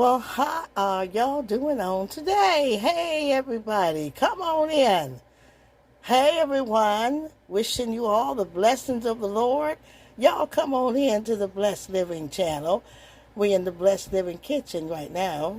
Well, how are y'all doing on today? Hey, everybody, come on in. Hey, everyone, wishing you all the blessings of the Lord. Y'all come on in to the Blessed Living channel. We're in the Blessed Living kitchen right now.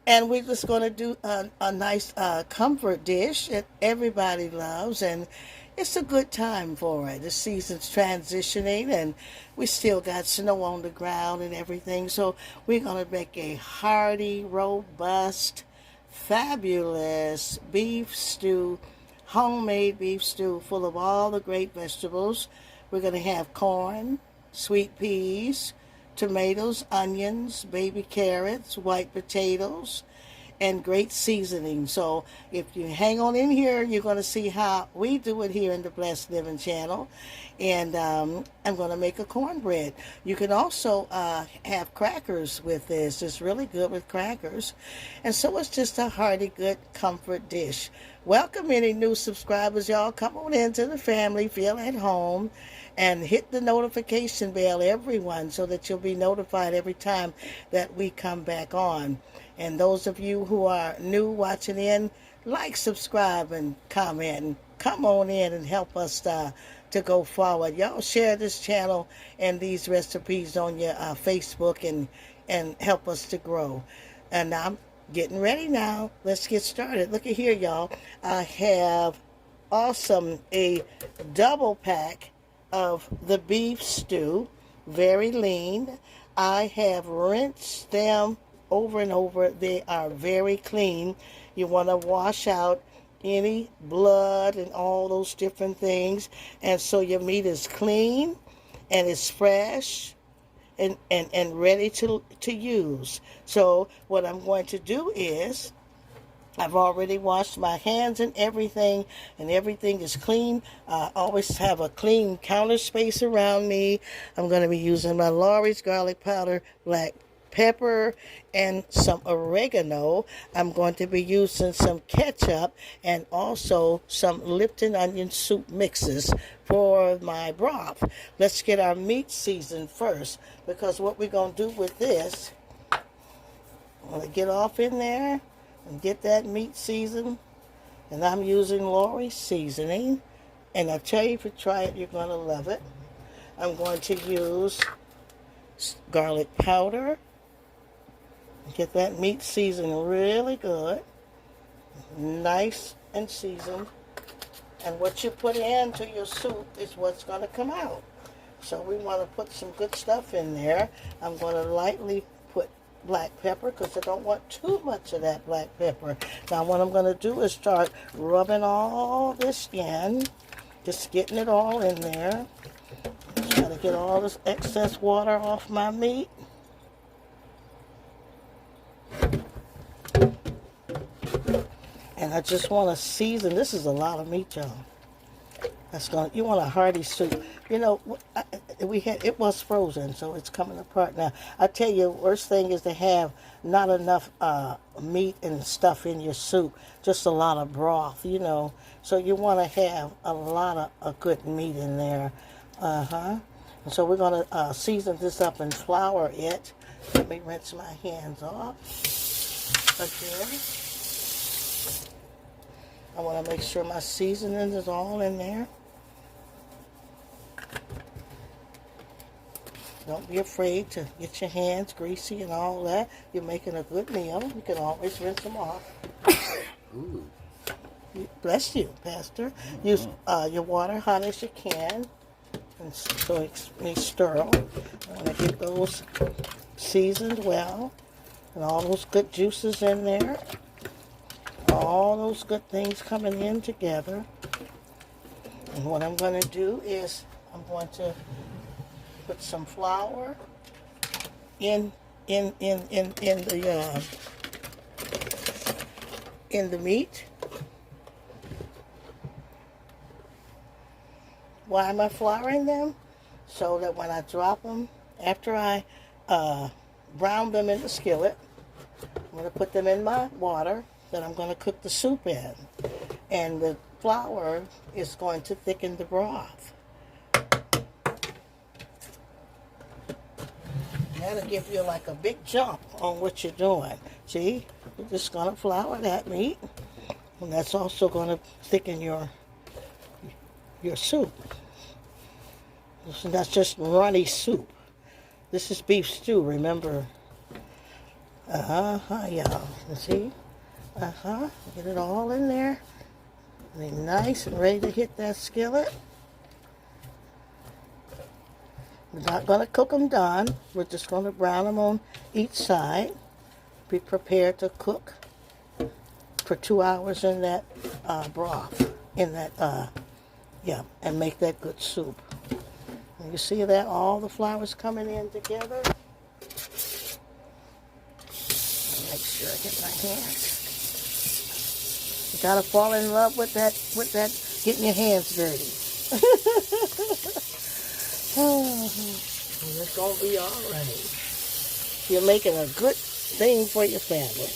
And we're just going to do a nice comfort dish that everybody loves. And it's a good time for it. The season's transitioning and we still got snow on the ground and everything. So we're going to make a hearty, robust, fabulous beef stew, homemade beef stew full of all the great vegetables. We're going to have corn, sweet peas, tomatoes, onions, baby carrots, white potatoes, and great seasoning. So if you hang on in here, you're going to see how we do it here in the Blessed Living channel. And I'm going to make a cornbread. You can also have crackers with this. It's really good with crackers. And so it's just a hearty, good comfort dish. Welcome any new subscribers, y'all. Come on into the family, feel at home, and hit the notification bell, everyone, so that you'll be notified every time that we come back on. And those of you who are new watching in, like, subscribe, and comment. And come on in and help us to go forward. Y'all share this channel and these recipes on your Facebook and help us to grow. And I'm getting ready now. Let's get started. Look at here, y'all. I have a double pack of the beef stew, very lean. I have rinsed them over and over. They are very clean. You want to wash out any blood and all those different things, and so your meat is clean and it's fresh and ready to use. So what I'm going to do is, I've already washed my hands and everything is clean. I always have a clean counter space around me. I'm going to be using my Lawry's garlic powder, black pepper, and some oregano. I'm going to be using some ketchup and also some Lipton onion soup mixes for my broth. Let's get our meat seasoned first, because what we're going to do with this, I'm going to get off in there and get that meat seasoned. And I'm using Lawry's seasoning. And I tell you, if you try it, you're going to love it. I'm going to use garlic powder. Get that meat seasoned really good. Nice and seasoned. And what you put into your soup is what's going to come out. So we want to put some good stuff in there. I'm going to lightly put black pepper because I don't want too much of that black pepper. Now what I'm going to do is start rubbing all this in, just getting it all in there. Try to get all this excess water off my meat. And I just want to season. This is a lot of meat, y'all. You want a hearty soup. You know, it was frozen, so it's coming apart now. I tell you, worst thing is to have not enough meat and stuff in your soup, just a lot of broth, you know. So you want to have a lot of good meat in there. And so we're going to season this up and flour it. Let me rinse my hands off again. I want to make sure my seasoning is all in there. Don't be afraid to get your hands greasy and all that. You're making a good meal. You can always rinse them off. Ooh. Bless you, Pastor. Use your water hot as you can. And so it's sterile. I want to get those seasoned well. And all those good juices in there. All those good things coming in together. And what I'm going to do is I'm going to put some flour in the meat. Why am I flouring them? So that when I drop them, after I brown them in the skillet, I'm going to put them in my water that I'm going to cook the soup in. And the flour is going to thicken the broth. That'll give you like a big jump on what you're doing. See, you're just gonna flour that meat, and that's also gonna thicken your soup. That's just runny soup. This is beef stew, remember? Y'all. See? Get it all in there. And they're nice and ready to hit that skillet. We're not going to cook them done. We're just going to brown them on each side. Be prepared to cook for 2 hours in that broth. In that, and make that good soup. And you see that? All the flours coming in together. Make sure I get my hands. You gotta fall in love with that, getting your hands dirty. It's gonna be all right. You're making a good thing for your family.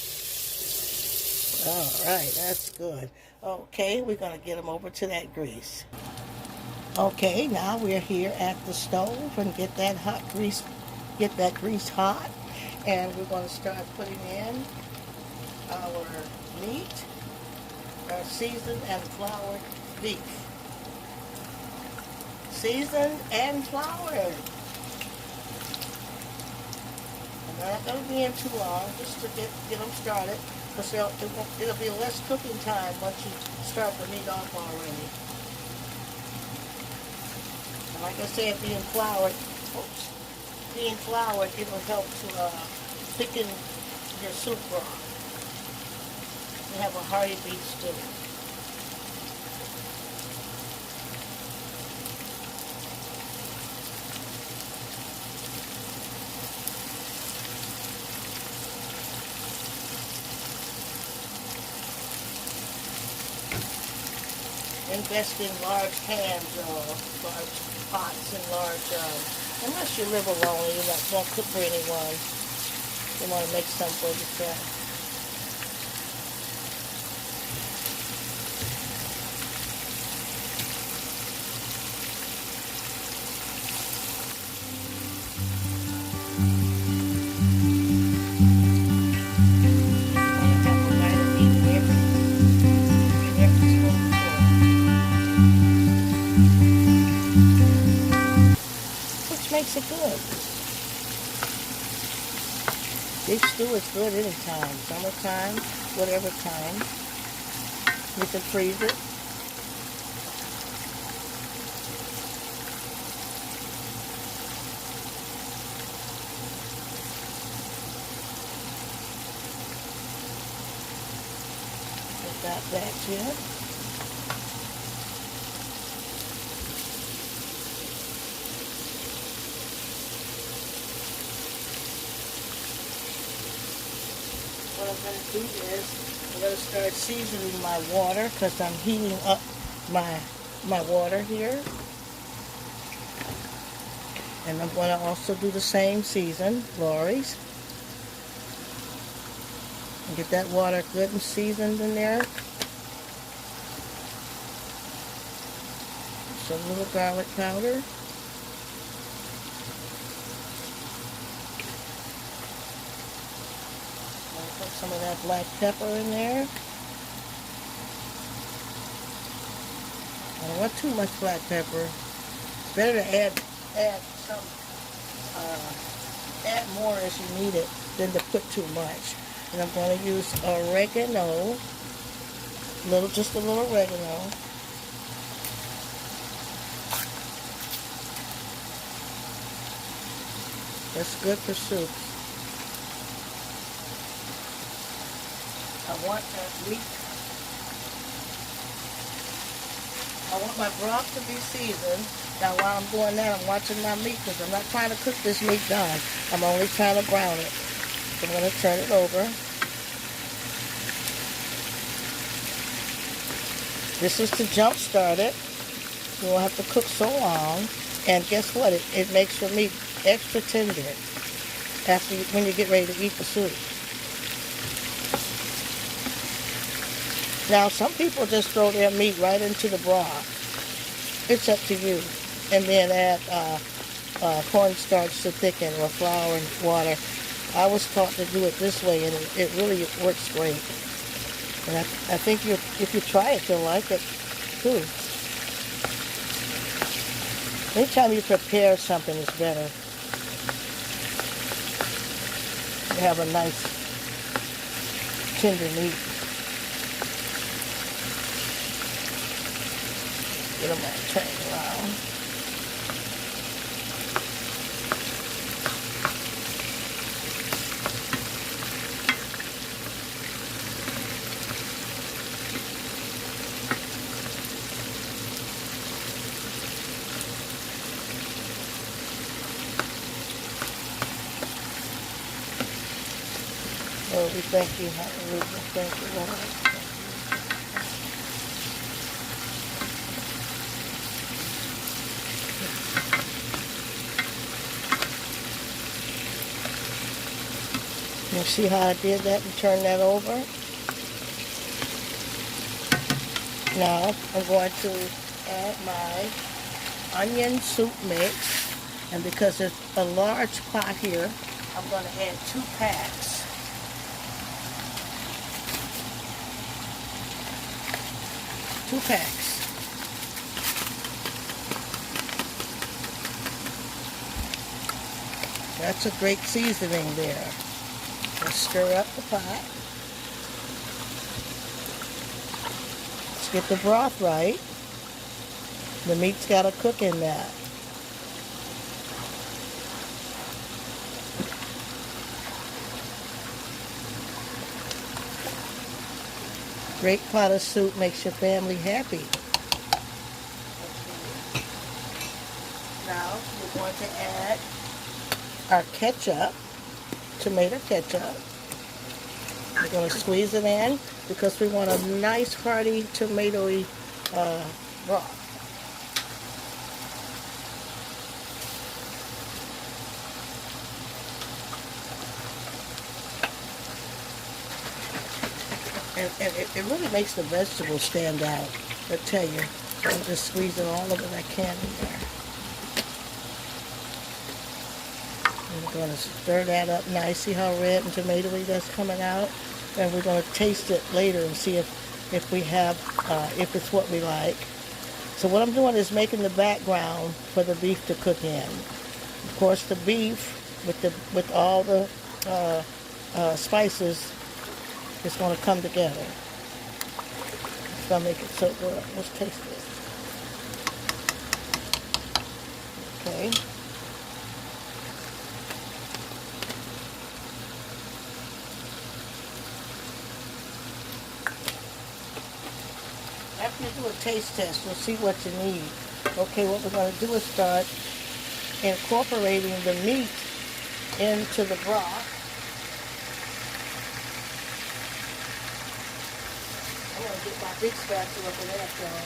All right, that's good. Okay, we're gonna get them over to that grease. Okay, now we're here at the stove and get that grease hot. And we're going to start putting in our meat, our seasoned and floured beef. Seasoned and floured. I'm not going to be in too long, just to get them started, because it'll be less cooking time once you start the meat off already. And like I said, being floured, it'll help to thicken your soup broth. You have a hearty beef stew. Invest in large pans, large pots, and large, unless you live alone and you won't cook for anyone, you want to make some for yourself. Makes it good. Beef stew is good anytime. Summertime, whatever time. You can freeze it. Get that back here. What I'm going to do is I'm going to start seasoning my water, because I'm heating up my water here. And I'm going to also do the same season, Lori's. And get that water good and seasoned in there. Some little garlic powder. Put some of that black pepper in there. I don't want too much black pepper. It's better to add some, add more as you need it than to put too much. And I'm going to use oregano, just a little oregano. That's good for soup. I want my broth to be seasoned. Now while I'm doing that, I'm watching my meat, because I'm not trying to cook this meat done. I'm only trying to brown it. So I'm going to turn it over. This is to jump start it. You won't have to cook so long. And guess what? It makes your meat extra tender when you get ready to eat the soup. Now, some people just throw their meat right into the broth. It's up to you. And then add cornstarch to thicken, or flour and water. I was taught to do it this way, and it really works great. And I think if you try it, you'll like it too. Anytime you prepare something, it's better. You have a nice tender meat. Get them all turned around. Lord, we thank you. Hallelujah. Thank you, Lord. You see how I did that and turned that over? Now I'm going to add my onion soup mix. And because there's a large pot here, I'm going to add 2 packs. 2 packs. That's a great seasoning there. Let's stir up the pot. Let's get the broth right. The meat's got to cook in that. Great pot of soup makes your family happy. Now we're going to add our ketchup, tomato ketchup. We're going to squeeze it in because we want a nice hearty tomatoey broth. And it really makes the vegetables stand out. I tell you, I'm just squeezing all of it I can in there. I'm going to stir that up nice. See how red and tomatoey that's coming out? And we're going to taste it later and see if we have, if it's what we like. So what I'm doing is making the background for the beef to cook in. Of course, the beef with all the spices is going to come together. It's going to make it so good. Let's taste this. Okay. After you do a taste test, you'll see what you need. Okay, what we're going to do is start incorporating the meat into the broth. I'm going to get my big spatula for that, y'all.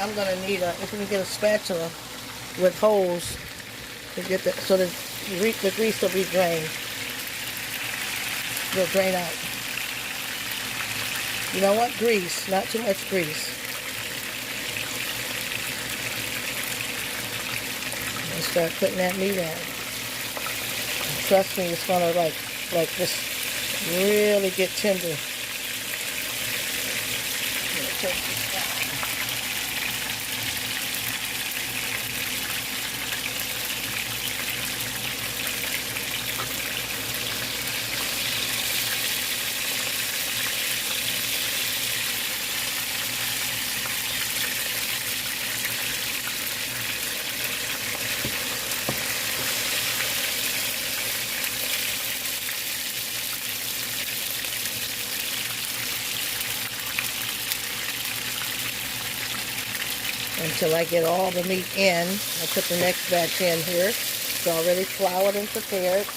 I'm going to need if we can get a spatula with holes to get that, so that the grease will be drained. It'll drain out. You know what? Grease, not too much grease. And start putting that meat in. And trust me, it's gonna like just really get tender. I'm gonna take this down. Until I get all the meat in. I'll put the next batch in here. It's already floured and prepared.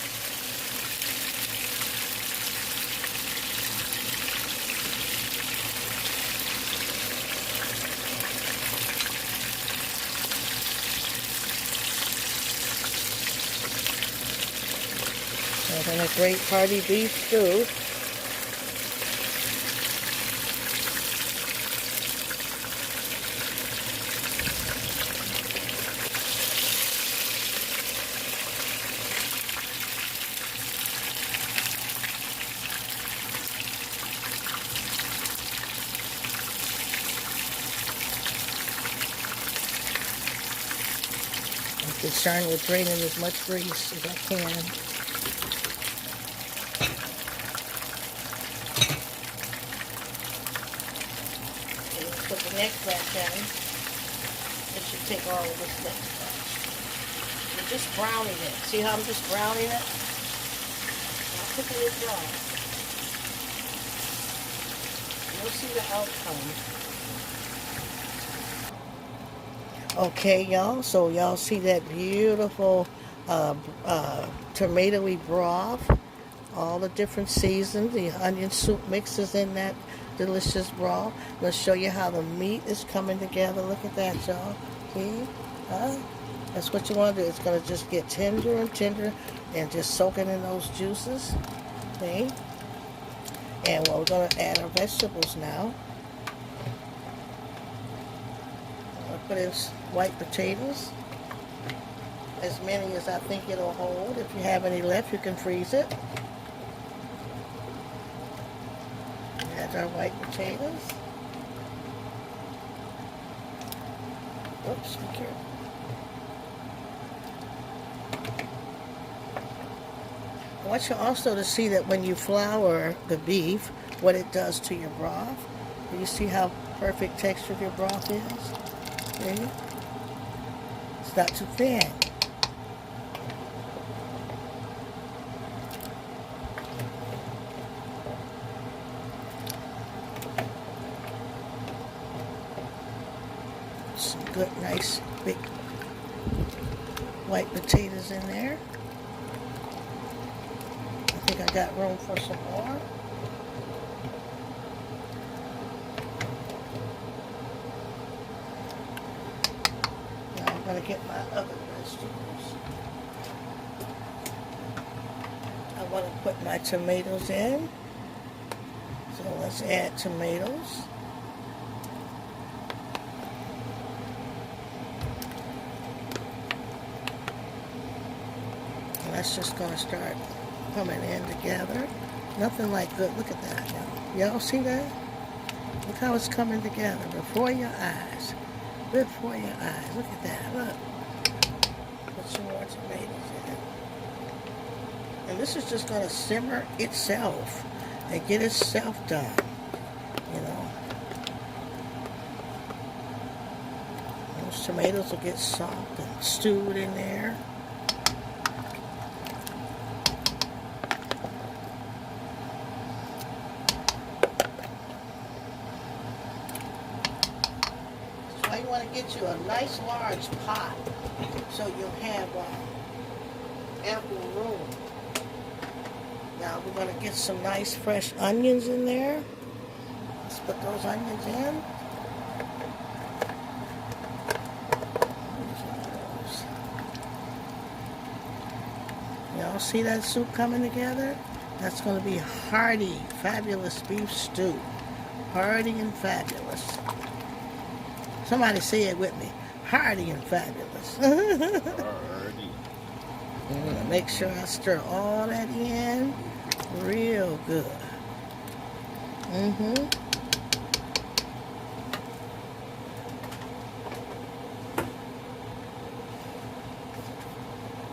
And a great hearty beef stew. concerned with draining as much grease as I can. Okay, let's put the next batch in. It should take all of this next batch. We're just browning it. See how I'm just browning it? Now cooking it dry. You'll see the outcome. Okay, y'all, so y'all see that beautiful tomatoey broth, all the different seasons, the onion soup mixes in that delicious broth. Let's show you how the meat is coming together. Look at that, y'all. See? That's what you want to do. It's going to just get tender and tender and just soaking in those juices. See? And we're going to add our vegetables now. Put in white potatoes, as many as I think it'll hold. If you have any left, you can freeze it. Add our white potatoes. Oops, be careful. I want you also to see that when you flour the beef, what it does to your broth. Do you see how perfect texture your broth is? See? It's not too thin. Some good, nice, big white potatoes in there. I think I got room for some more. I'm going to get my other vegetables. I want to put my tomatoes in. So let's add tomatoes. And that's just going to start coming in together. Nothing like good. Look at that now. Y'all see that? Look how it's coming together before your eyes. Before your eyes. Look at that. Look. Put some more tomatoes in. And this is just going to simmer itself and get itself done. You know. Those tomatoes will get soft and stewed in there. You want to get you a nice large pot so you'll have ample room. Now we're going to get some nice fresh onions in there. Let's put those onions in. Y'all see that soup coming together? That's going to be hearty, fabulous beef stew. Hearty and fabulous. Somebody say it with me. Hearty and fabulous. Hearty. I'm going to make sure I stir all that in real good.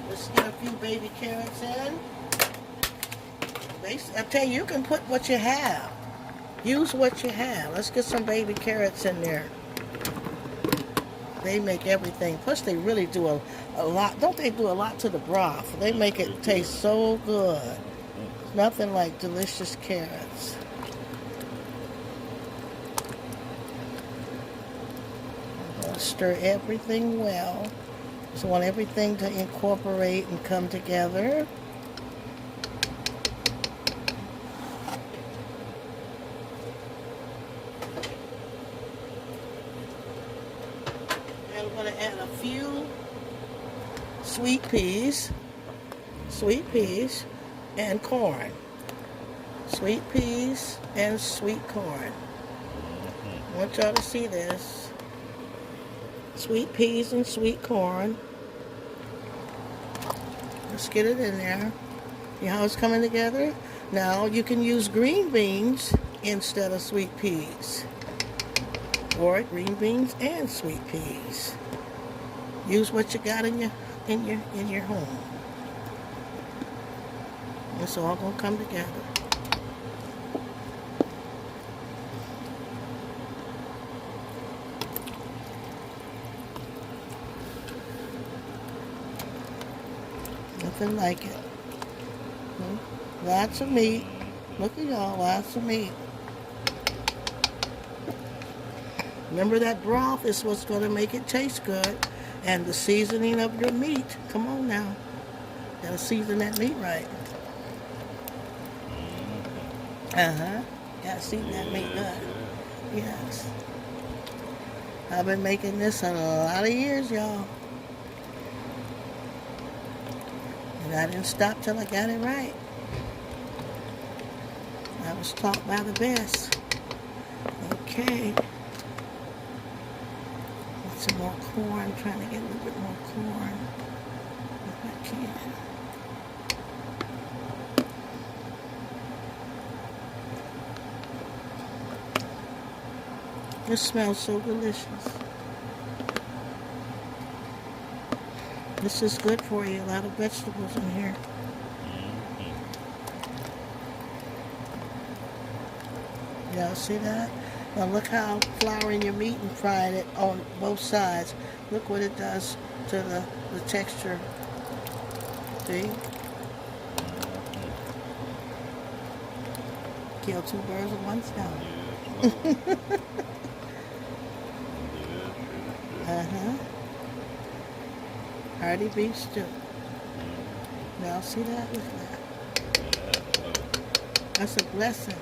Let's get a few baby carrots in. I tell you, you can put what you have. Use what you have. Let's get some baby carrots in there. They make everything. Plus, they really do a lot. Don't they do a lot to the broth? They make it taste so good. Nothing like delicious carrots. I'm going to stir everything well. So I want everything to incorporate and come together. I'm going to add a few sweet peas and corn. Sweet peas and sweet corn. I want y'all to see this. Sweet peas and sweet corn. Let's get it in there. See how it's coming together? Now you can use green beans instead of sweet peas. Or green beans and sweet peas. Use what you got in your in your home. It's all gonna come together. Nothing like it. Lots of meat. Look at y'all, lots of meat. Remember that broth is what's going to make it taste good. And the seasoning of your meat. Come on now. Gotta season that meat right. Gotta season that meat good. Yes. I've been making this a lot of years, y'all. And I didn't stop till I got it right. I was taught by the best. Okay. Get some more corn. Trying to get a little bit more corn if I can. It smells so delicious. This is good for you. A lot of vegetables in here. Y'all see that? Now look how flouring your meat and frying it on both sides. Look what it does to the texture. See? Kill two birds with one stone. Hearty beef stew. Now see that? Look at that. That's a blessing.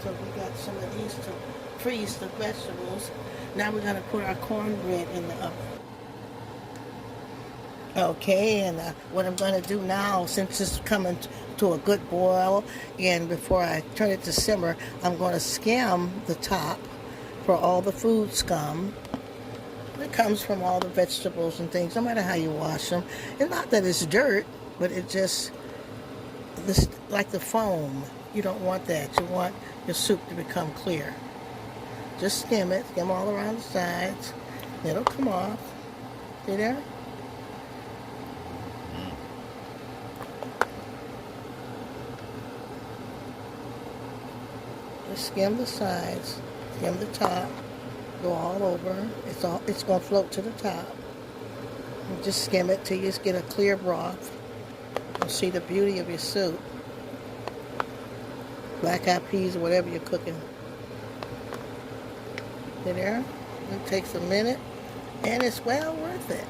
So we got some of these to freeze the vegetables. Now we're going to put our cornbread in the oven. Okay, and what I'm going to do now, since it's coming to a good boil, and before I turn it to simmer, I'm going to skim the top for all the food scum. It comes from all the vegetables and things, no matter how you wash them. It's not that it's dirt, but it just, this, like the foam. You don't want that. You want your soup to become clear. Just skim it. Skim all around the sides. It'll come off. See there? Just skim the sides. Skim the top. Go all over. It's going to float to the top. And just skim it till you just get a clear broth. You'll see the beauty of your soup. Black eyed peas or whatever you're cooking. See there? It takes a minute and it's well worth it.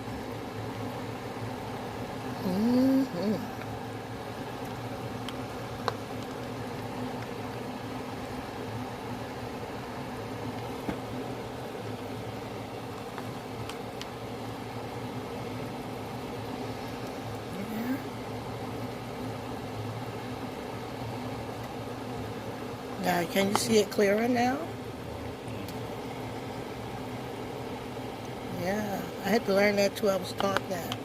Now, can you see it clearer now? Yeah, I had to learn that too. I was taught that.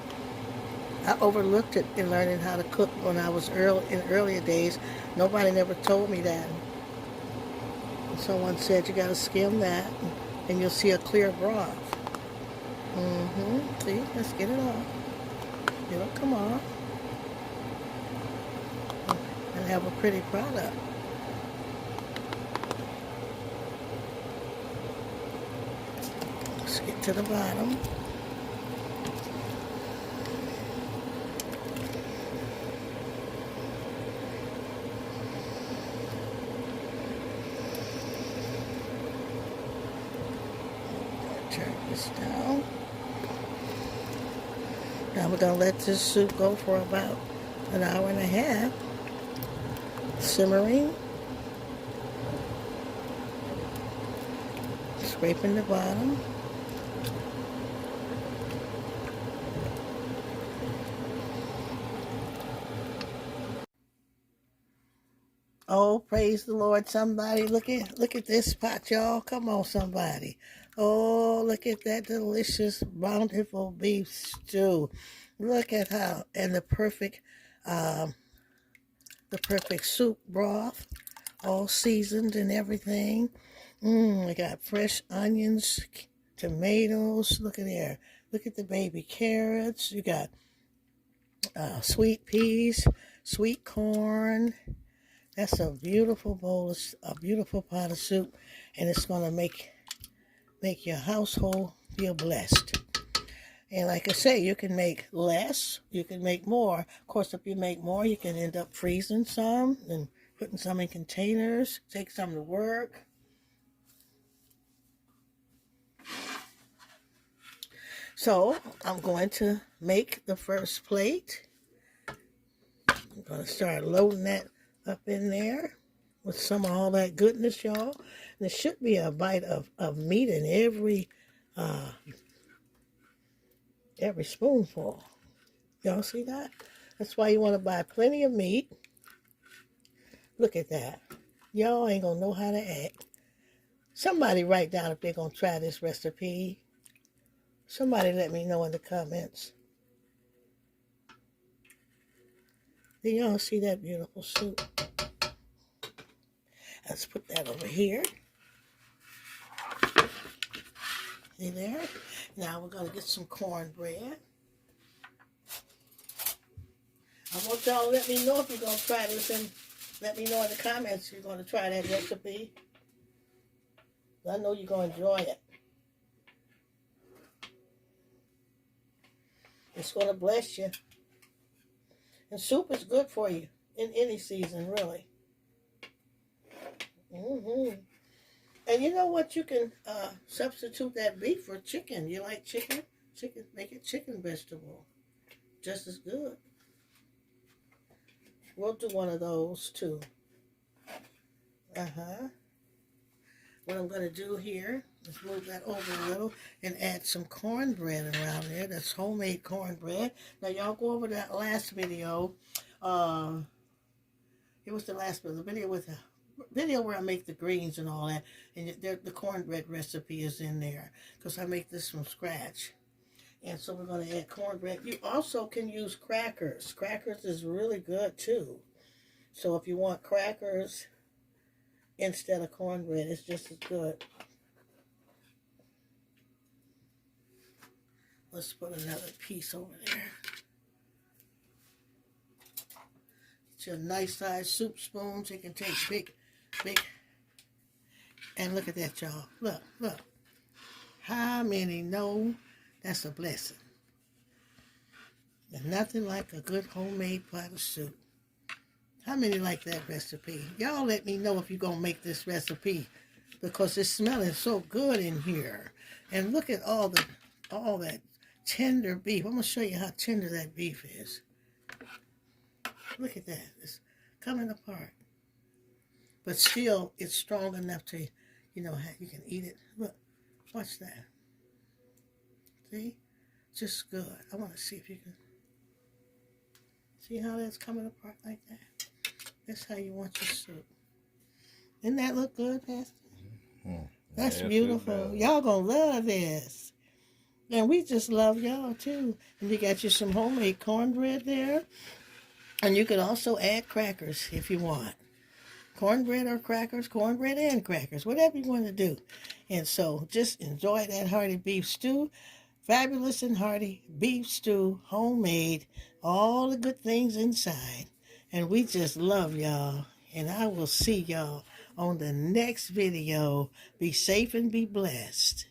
I overlooked it in learning how to cook when I was in earlier days. Nobody never told me that. And someone said you got to skim that and you'll see a clear broth. See, let's get it off. It'll come off and have a pretty product. Let's get to the bottom. Turn this down. Now we're going to let this soup go for about an hour and a half, simmering, scraping the bottom. Oh, praise the Lord, somebody. Look at this pot, y'all. Come on, somebody. Oh, look at that delicious, bountiful beef stew. Look at how, and the perfect soup broth, all seasoned and everything. We got fresh onions, tomatoes. Look at there. Look at the baby carrots. You got sweet peas, sweet corn. That's a beautiful bowl, a beautiful pot of soup, and it's gonna make your household feel blessed. And like I say, you can make less, you can make more. Of course, if you make more, you can end up freezing some and putting some in containers, take some to work. So I'm going to make the first plate. I'm going to start loading that up in there with some of all that goodness, y'all. And there should be a bite of meat in every spoonful. Y'all see that? That's why you want to buy plenty of meat. Look at that. Y'all ain't going to know how to act. Somebody write down if they're going to try this recipe. Somebody let me know in the comments. Do y'all see that beautiful soup? Let's put that over here. See there? Now we're going to get some cornbread. I want y'all to let me know if you're going to try this, and let me know in the comments if you're going to try that recipe. I know you're going to enjoy it. It's going to bless you. And soup is good for you in any season, really. And you know what? You can substitute that beef for chicken. You like chicken? Chicken, make it chicken vegetable. Just as good. We'll do one of those too. What I'm going to do here is move that over a little and add some cornbread around there. That's homemade cornbread. Now, y'all go over that last video. It was the last video. The video with the video where I make the greens and all that. And the cornbread recipe is in there because I make this from scratch. And so we're going to add cornbread. You also can use crackers. Crackers is really good too. So if you want crackers instead of cornbread, it's just as good. Let's put another piece over there. Get you a nice size soup spoons. You can take big. And look at that, y'all. Look. How many know that's a blessing? And nothing like a good homemade pot of soup. How many like that recipe? Y'all let me know if you're going to make this recipe, because it's smelling so good in here. And look at all that tender beef. I'm going to show you how tender that beef is. Look at that. It's coming apart. But still, it's strong enough to, you can eat it. Look, watch that. See? Just good. I want to see if you can see how that's coming apart like that. That's how you want your soup. Didn't that look good, Pastor? That's beautiful. Y'all gonna love this. And we just love y'all too. And you got you some homemade cornbread there. And you could also add crackers if you want. Cornbread or crackers, cornbread and crackers, whatever you want to do. And so just enjoy that hearty beef stew. Fabulous and hearty beef stew, homemade, all the good things inside. And we just love y'all. And I will see y'all on the next video. Be safe and be blessed.